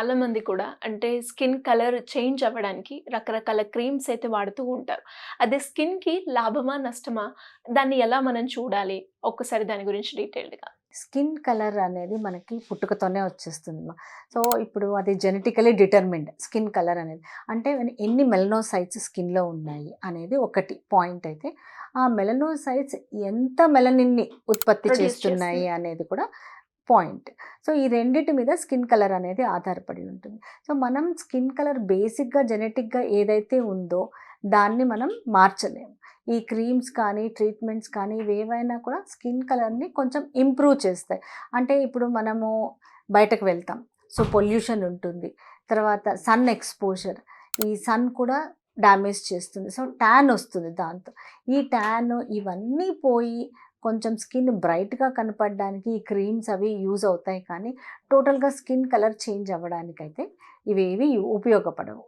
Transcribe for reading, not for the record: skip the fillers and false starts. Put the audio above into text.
చాలామంది కూడా అంటే స్కిన్ కలర్ చేంజ్ అవ్వడానికి రకరకాల క్రీమ్స్ అయితే వాడుతూ ఉంటారు. అదే స్కిన్‌కి లాభమా? నష్టమా? దాన్ని ఎలా మనం చూడాలి? ఒక్కసారి దాని గురించి డీటెయిల్డ్‌గా. స్కిన్ కలర్ అనేది మనకి పుట్టుకతోనే వచ్చేస్తుందమ్మా. సో, ఇప్పుడు అది జెనెటికల్లీ డిటర్మిన్డ్ స్కిన్ కలర్ అనేది. అంటే ఎన్ని మెలనోసైట్స్ స్కిన్‌లో ఉన్నాయి అనేది ఒకటి పాయింట్ అయితే, ఆ మెలనోసైట్స్ ఎంత మెలనిన్‌ని ఉత్పత్తి ప్రొడ్యూస్ చేస్తున్నాయి చేస్తుంది. అనేది కూడా పాయింట్. సో, ఈ రెండిటి మీద స్కిన్ కలర్ అనేది ఆధారపడి ఉంటుంది. సో, మనం స్కిన్ కలర్ బేసిక్‌గా జెనెటిక్‌గా ఏదైతే ఉందో దాన్ని మనం మార్చలేము. ఈ క్రీమ్స్ కానీ, ట్రీట్మెంట్స్ కానీ ఇవేవైనా కూడా స్కిన్ కలర్‌ని కొంచెం ఇంప్రూవ్ చేస్తాయి. అంటే ఇప్పుడు మనము బయటకు వెళ్తాం. సో, పొల్యూషన్ ఉంటుంది. తర్వాత సన్ ఎక్స్‌పోజర్. ఈ సన్ కూడా డ్యామేజ్ చేస్తుంది. సో, ట్యాన్ వస్తుంది దాంతో. ఈ ట్యాన్ ఇవన్నీ పోయి కొంచెం స్కిన్ బ్రైట్‌గా కనపడడానికి ఈ క్రీమ్స్ అవి యూజ్ అవుతాయి కానీ, టోటల్‌గా స్కిన్ కలర్ చేంజ్ అవ్వడానికైతే ఇవేవి ఉపయోగపడవు.